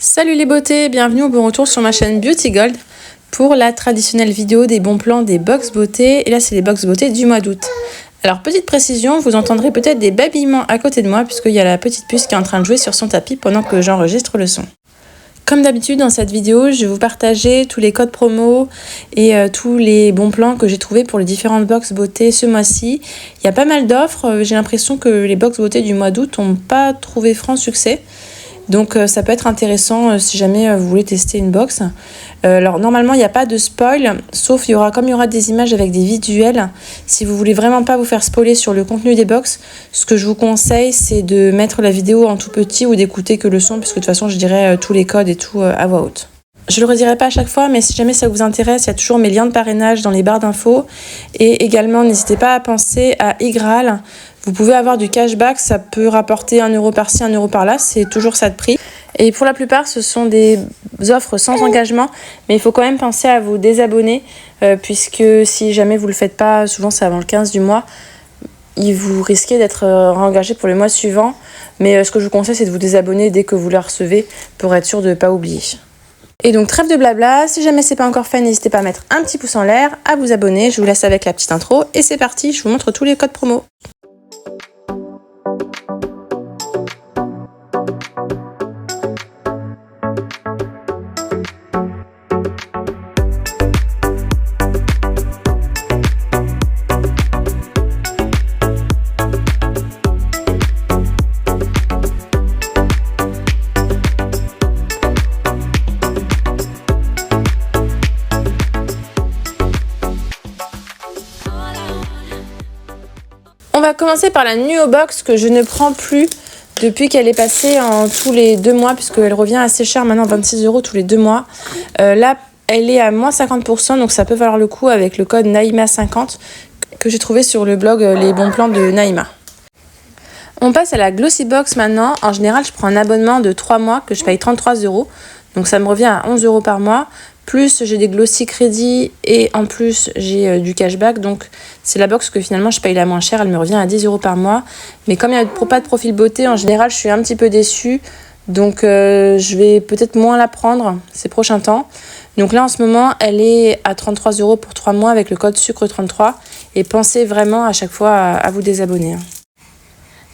Salut les beautés, bienvenue au bon retour sur ma chaîne Beauty Gold pour la traditionnelle vidéo des bons plans des box beauté. Et là, c'est les box beauté du mois d'août. Alors, petite précision, vous entendrez peut-être des babillements à côté de moi puisqu'il y a la petite puce qui est en train de jouer sur son tapis pendant que j'enregistre le son. Comme d'habitude, dans cette vidéo, je vais vous partager tous les codes promo et tous les bons plans que j'ai trouvés pour les différentes box beauté ce mois-ci. Il y a pas mal d'offres. J'ai l'impression que les box beauté du mois d'août n'ont pas trouvé franc succès. Donc ça peut être intéressant si jamais vous voulez tester une box. Alors normalement il n'y a pas de spoil, sauf comme il y aura des images avec des visuels. Si vous voulez vraiment pas vous faire spoiler sur le contenu des box, ce que je vous conseille c'est de mettre la vidéo en tout petit ou d'écouter que le son, puisque de toute façon je dirai tous les codes et tout à voix haute. Je le redirai pas à chaque fois, mais si jamais ça vous intéresse, il y a toujours mes liens de parrainage dans les barres d'infos. Et également, n'hésitez pas à penser à iGraal. Vous pouvez avoir du cashback, ça peut rapporter 1 euro par-ci, 1 euro par-là, c'est toujours ça de prix. Et pour la plupart, ce sont des offres sans engagement, mais il faut quand même penser à vous désabonner, puisque si jamais vous le faites pas, souvent c'est avant le 15 du mois, vous risquez d'être réengagé pour le mois suivant. Mais ce que je vous conseille, c'est de vous désabonner dès que vous la recevez, pour être sûr de ne pas oublier. Et donc trêve de blabla, si jamais c'est pas encore fait, n'hésitez pas à mettre un petit pouce en l'air, à vous abonner. Je vous laisse avec la petite intro et c'est parti, je vous montre tous les codes promo. On va commencer par la Nuo Box que je ne prends plus depuis qu'elle est passée en tous les 2 mois, puisqu'elle revient assez cher maintenant, 26 € tous les 2 mois. Là, elle est à moins 50%, donc ça peut valoir le coup avec le code Naïma50 que j'ai trouvé sur le blog Les Bons Plans de Naïma. On passe à la Glossy Box maintenant. En général, je prends un abonnement de 3 mois que je paye 33 €. Donc ça me revient à 11 € par mois. Plus j'ai des glossy crédits et en plus j'ai du cashback. Donc c'est la box que finalement je paye la moins chère. Elle me revient à 10 € par mois. Mais comme il n'y a pas de profil beauté, en général je suis un petit peu déçue. Donc je vais peut-être moins la prendre ces prochains temps. Donc là en ce moment elle est à 33 € pour 3 mois avec le code sucre33. Et pensez vraiment à chaque fois à vous désabonner.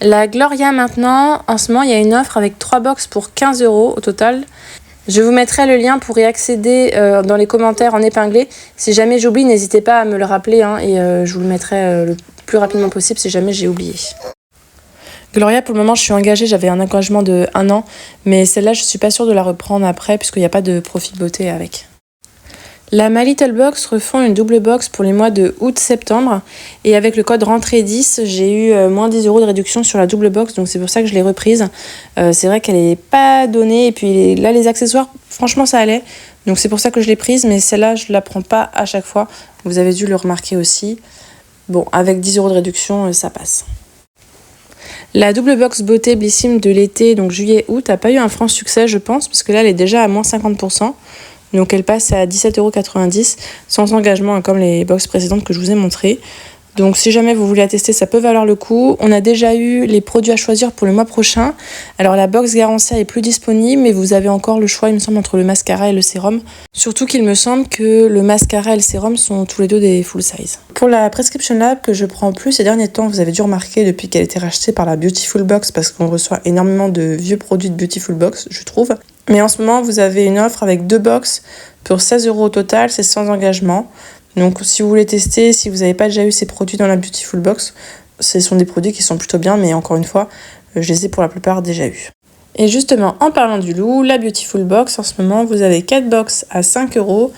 La Gloria maintenant, en ce moment il y a une offre avec 3 box pour 15 € au total. Je vous mettrai le lien pour y accéder dans les commentaires en épinglé. Si jamais j'oublie, n'hésitez pas à me le rappeler et je vous le mettrai le plus rapidement possible si jamais j'ai oublié. Gloria, pour le moment, je suis engagée. J'avais un engagement de 1 an, mais celle-là, je suis pas sûre de la reprendre après puisqu'il n'y a pas de profil beauté avec. La My Little Box refont une double box pour les mois de août-septembre et avec le code rentrée 10, j'ai eu moins 10 € de réduction sur la double box, donc c'est pour ça que je l'ai reprise. C'est vrai qu'elle n'est pas donnée et puis là les accessoires, franchement ça allait, donc c'est pour ça que je l'ai prise, mais celle-là je la prends pas à chaque fois, vous avez dû le remarquer aussi. Bon, avec 10 € de réduction, ça passe. La double box beauté Blissim de l'été, donc juillet-août, n'a pas eu un franc succès je pense, parce que là elle est déjà à moins 50%. Donc elle passe à 17,90 € sans engagement, comme les box précédentes que je vous ai montrées. Donc si jamais vous voulez la tester, ça peut valoir le coup. On a déjà eu les produits à choisir pour le mois prochain. Alors la box Garancia est plus disponible, mais vous avez encore le choix, il me semble, entre le mascara et le sérum. Surtout qu'il me semble que le mascara et le sérum sont tous les deux des full size. Pour la Prescription Lab que je prends plus ces derniers temps, vous avez dû remarquer depuis qu'elle a été rachetée par la Beautiful Box, parce qu'on reçoit énormément de vieux produits de Beautiful Box, je trouve. Mais en ce moment, vous avez une offre avec 2 box pour 16 € au total, c'est sans engagement. Donc si vous voulez tester, si vous n'avez pas déjà eu ces produits dans la Beautiful Box, ce sont des produits qui sont plutôt bien, mais encore une fois, je les ai pour la plupart déjà eus. Et justement, en parlant du loup, la Beautiful Box, en ce moment, vous avez 4 box à 5 €.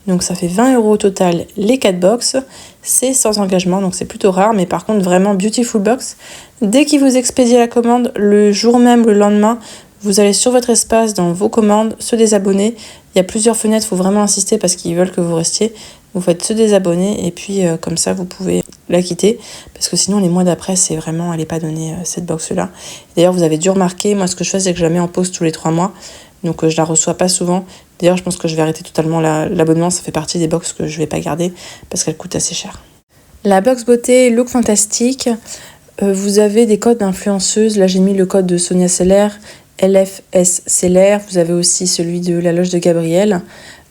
Donc ça fait 20 € au total les 4 box. C'est sans engagement, donc c'est plutôt rare. Mais par contre, vraiment Beautiful Box, dès qu'ils vous expédient la commande, le jour même, le lendemain, vous allez sur votre espace, dans vos commandes, se désabonner. Il y a plusieurs fenêtres, il faut vraiment insister parce qu'ils veulent que vous restiez. Vous faites se désabonner et puis comme ça, vous pouvez la quitter. Parce que sinon, les mois d'après, c'est vraiment, elle n'est pas donnée cette box-là. D'ailleurs, vous avez dû remarquer, moi, ce que je fais, c'est que je la mets en pause tous les 3 mois. Donc, je la reçois pas souvent. D'ailleurs, je pense que je vais arrêter totalement l'abonnement. Ça fait partie des box que je vais pas garder parce qu'elles coûtent assez cher. La box beauté Look Fantastique, vous avez des codes d'influenceuses. Là, j'ai mis le code de Sonia Seller LFS Celler, vous avez aussi celui de la Loge de Gabriel,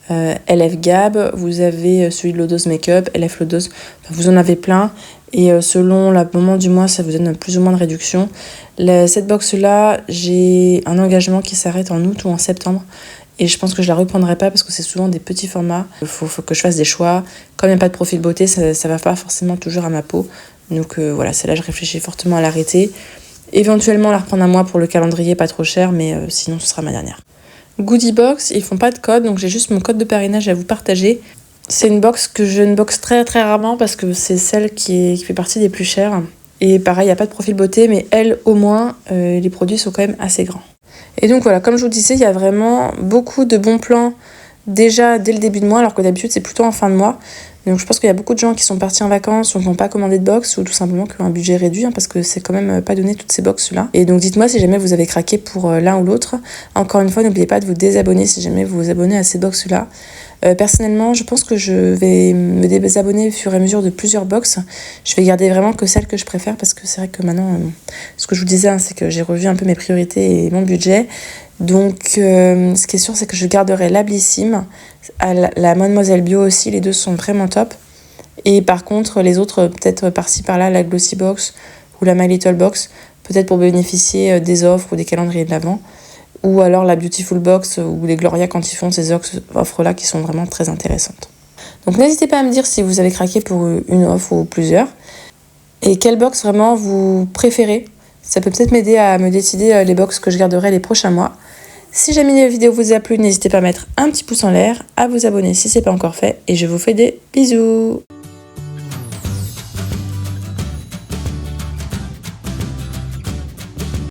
LF Gab, vous avez celui de Lodos Makeup, LF Lodos, enfin, vous en avez plein. Et selon le moment du mois, ça vous donne plus ou moins de réduction. Cette box-là, j'ai un engagement qui s'arrête en août ou en septembre. Et je pense que je la reprendrai pas parce que c'est souvent des petits formats. Il faut que je fasse des choix. Comme il n'y a pas de profil beauté, ça va pas forcément toujours à ma peau. Donc voilà, celle-là, je réfléchis fortement à l'arrêter. Éventuellement, la reprendre à moi pour le calendrier, pas trop cher, mais sinon, ce sera ma dernière. Goodie Box, ils font pas de code, donc j'ai juste mon code de parrainage à vous partager. C'est une box que je unbox très très rarement parce que c'est celle qui fait partie des plus chères. Et pareil, il n'y a pas de profil beauté, mais elle, au moins, les produits sont quand même assez grands. Et donc voilà, comme je vous disais, il y a vraiment beaucoup de bons plans déjà dès le début de mois, alors que d'habitude c'est plutôt en fin de mois. Donc je pense qu'il y a beaucoup de gens qui sont partis en vacances ou qui n'ont pas commandé de box ou tout simplement qui ont un budget réduit, parce que c'est quand même pas donné toutes ces box-là. Et donc dites-moi si jamais vous avez craqué pour l'un ou l'autre. Encore une fois, n'oubliez pas de vous désabonner si jamais vous vous abonnez à ces box-là. Personnellement, je pense que je vais me désabonner au fur et à mesure de plusieurs box. Je vais garder vraiment que celles que je préfère parce que c'est vrai que maintenant, ce que je vous disais, hein, c'est que j'ai revu un peu mes priorités et mon budget. Donc, ce qui est sûr, c'est que je garderai la Blissim, la Mademoiselle Bio aussi, les deux sont vraiment top. Et par contre, les autres, peut-être par-ci par-là, la Glossy Box ou la My Little Box, peut-être pour bénéficier des offres ou des calendriers de l'Avent. Ou alors la Beautiful Box ou les Gloria quand ils font ces offres-là qui sont vraiment très intéressantes. Donc n'hésitez pas à me dire si vous avez craqué pour une offre ou plusieurs. Et quelle box vraiment vous préférez. Ça peut peut-être m'aider à me décider les box que je garderai les prochains mois. Si jamais la vidéo vous a plu, n'hésitez pas à mettre un petit pouce en l'air, à vous abonner si ce n'est pas encore fait. Et je vous fais des bisous.